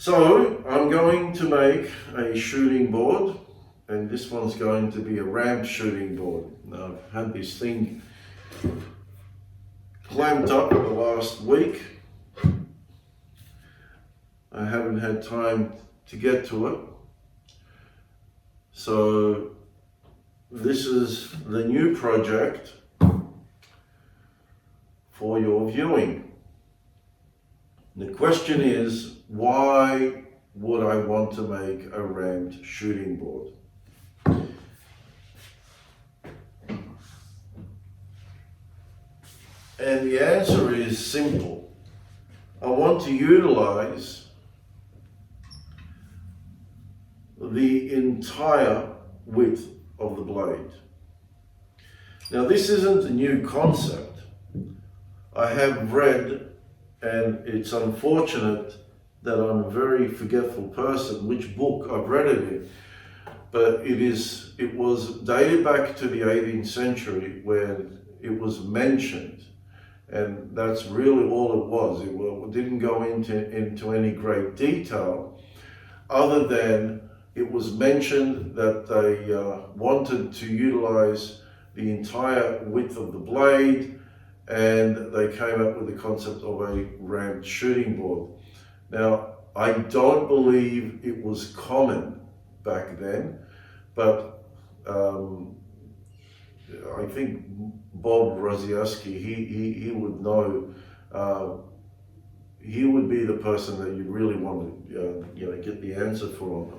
So I'm going to make a shooting board, and this one's going to be a ramp shooting board. Now, I've had this thing clamped up for the last week. I haven't had time to get to it. So this is the new project for your viewing. The question is, why would I want to make a ramped shooting board? And the answer is simple. I want to utilize the entire width of the blade. Now, this isn't a new concept. I have read, and it's unfortunate that I'm a very forgetful person which book I've read it in, but it was dated back to the 18th century when it was mentioned, and that's really all it was. It didn't go into any great detail, other than it was mentioned that they wanted to utilize the entire width of the blade, and they came up with the concept of a ramped shooting board. Now, I don't believe it was common back then, but I think Bob Rosiewski, he would know. He would be the person that you really want to get the answer from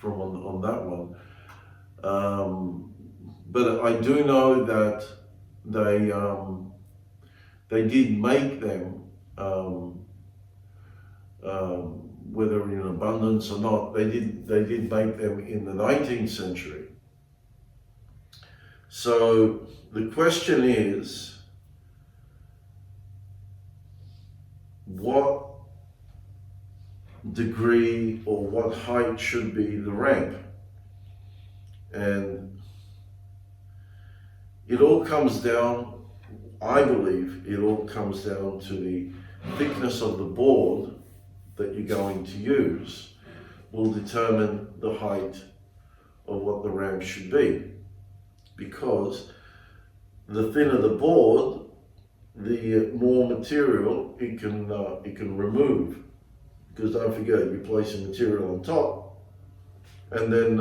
on that one. But I do know that they did make them, whether in abundance or not. They did make them in the 19th century. So the question is, what degree or what height should be the ramp? And it all comes down, I believe, it all comes down to the thickness of the board that you're going to use will determine the height of what the ramp should be. Because the thinner the board, the more material it can remove. Because don't forget, you're placing material on top, and then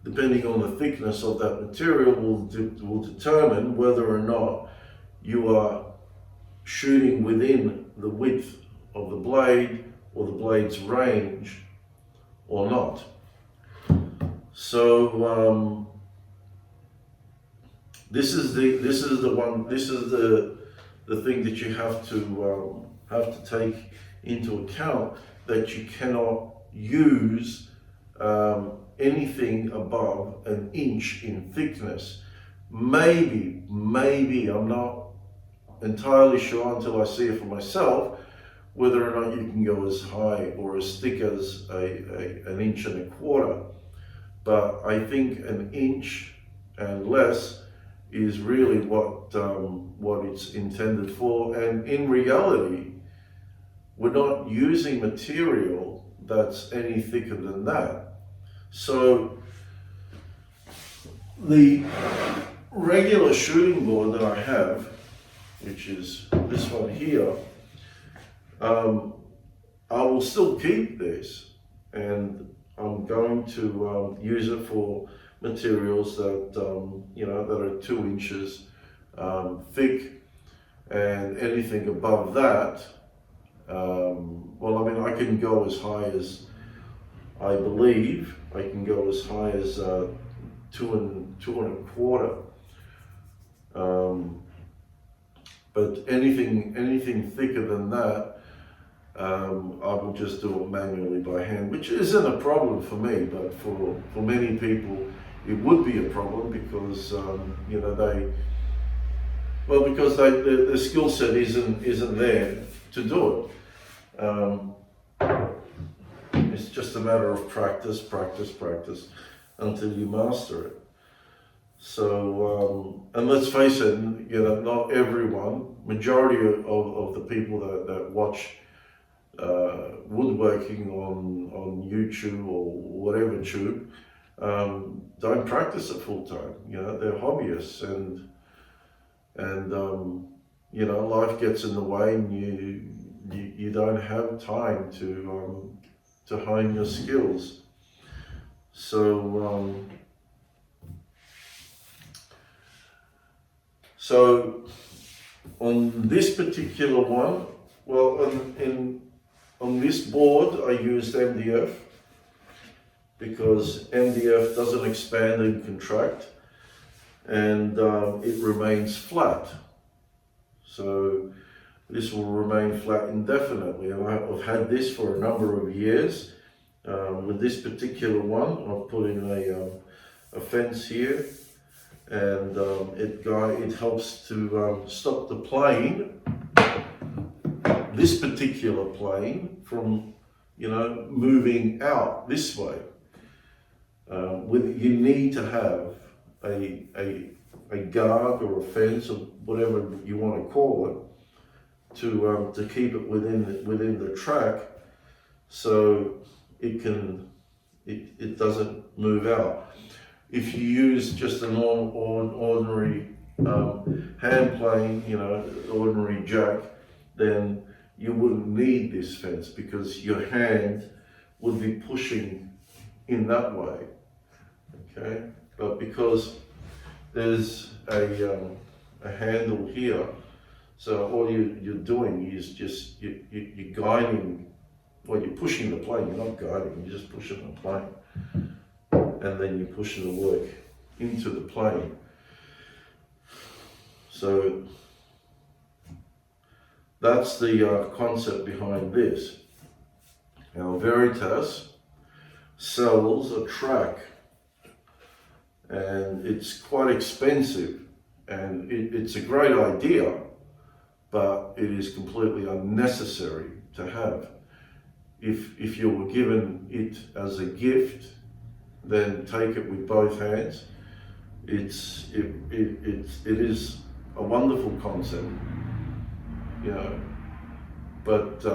depending on the thickness of that material will determine whether or not you are shooting within the width of the blade or the blade's range or not. So this is the thing that you have to take into account, that you cannot use anything above an inch in thickness. Maybe, I'm not entirely sure until I see it for myself, whether or not you can go as high or as thick as an inch and a quarter. But I think an inch and less is really what it's intended for. And in reality, we're not using material that's any thicker than that. So the regular shooting board that I have, which is this one here, I will still keep this, and I'm going to use it for materials that that are 2 inches thick, and anything above that, I can go as high as, I believe I can go as high as 2 and a quarter. But anything thicker than that, I will just do it manually by hand, which isn't a problem for me, but for many people it would be a problem, because the skill set isn't there to do it. It's just a matter of practice until you master it. So, and let's face it, not everyone, majority of the people that watch woodworking on YouTube or whatever tube, don't practice it full time. You know, they're hobbyists, and life gets in the way, and you don't have time to hone your skills. So on this particular one, well, on this board I used MDF because MDF doesn't expand and contract, and it remains flat. So this will remain flat indefinitely, and I've had this for a number of years. With this particular one, I've put in a fence here, and it helps to stop the plane, this particular plane, from moving out this way. You need to have a guard or a fence or whatever you want to call it to keep it within the track, so it doesn't move out. If you use just an ordinary hand plane, ordinary jack, then you wouldn't need this fence because your hand would be pushing in that way. Okay, but because there's a handle here, so all you're doing is just you're guiding. Well, you're pushing the plane. You're not guiding. You're just pushing the plane, and then you're pushing the work into the plane. So that's the concept behind this. Now, Veritas sells a track, and it's quite expensive, and it's a great idea, but it is completely unnecessary to have. If you were given it as a gift, then take it with both hands. It is a wonderful concept, but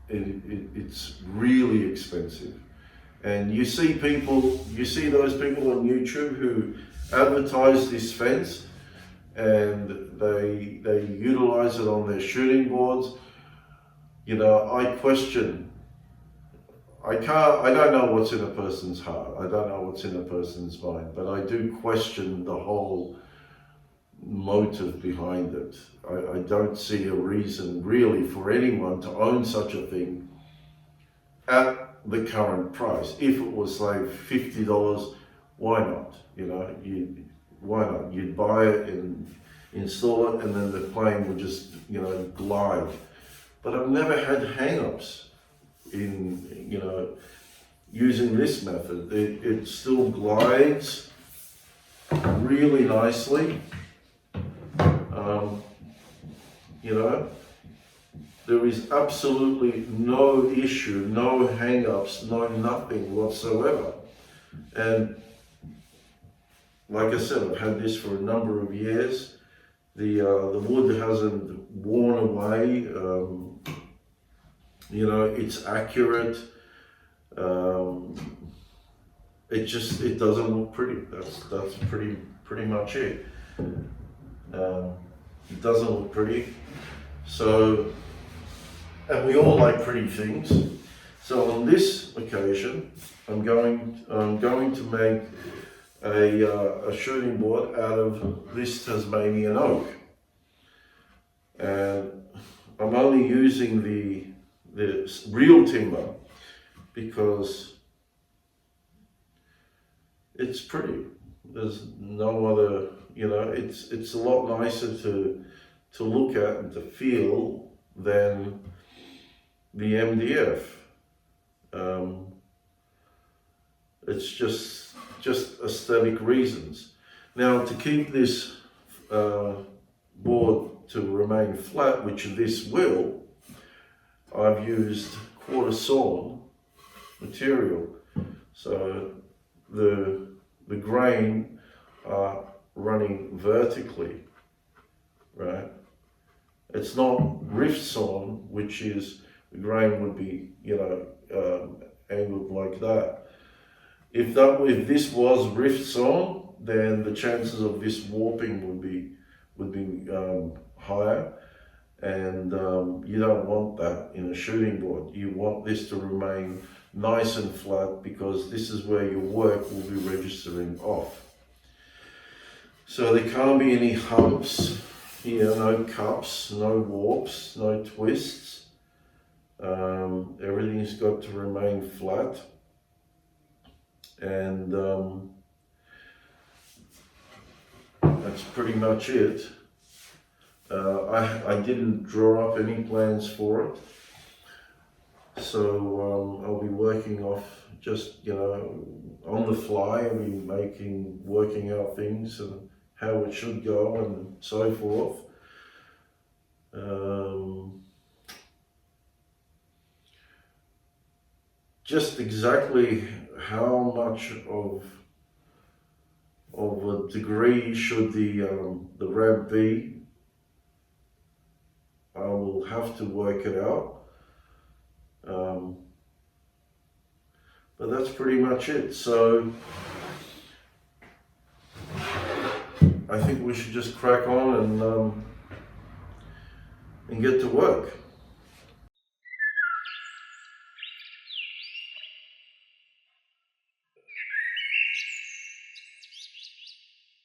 it's really expensive. And you see those people on YouTube who advertise this fence, and they utilize it on their shooting boards. I question. I don't know what's in a person's heart. I don't know what's in a person's mind, but I do question the whole motive behind it. I don't see a reason really for anyone to own such a thing at the current price. If it was say $50, why not? Why not? You'd buy it and install it, and then the plane would just glide. But I've never had hang-ups in using this method. It still glides really nicely. There is absolutely no issue, no hang-ups, no nothing whatsoever. And like I said, I've had this for a number of years. The wood hasn't worn away. It's accurate. It doesn't look pretty. That's pretty much it. It doesn't look pretty. So, and we all like pretty things. So on this occasion, I'm going to make a shooting board out of this Tasmanian oak, and I'm only using the real timber because it's pretty. There's no other, it's a lot nicer to look at and to feel than the MDF. It's just aesthetic reasons. Now, to keep this board to remain flat, which this will, I've used quarter sawn material. So the grain are running vertically, right? It's not rift sawn, which is the grain would be, angled like that. If this was rift sawn, then the chances of this warping would be higher, and you don't want that in a shooting board. You want this to remain nice and flat, because this is where your work will be registering off. So there can't be any humps here, no cups, no warps, no twists. Everything's got to remain flat, and that's pretty much it. I didn't draw up any plans for it, so I'll be working off just, on the fly. I'll be working out things and how it should go and so forth. Just exactly how much of a degree should the ramp be, I will have to work it out. But that's pretty much it. So I think we should just crack on and get to work.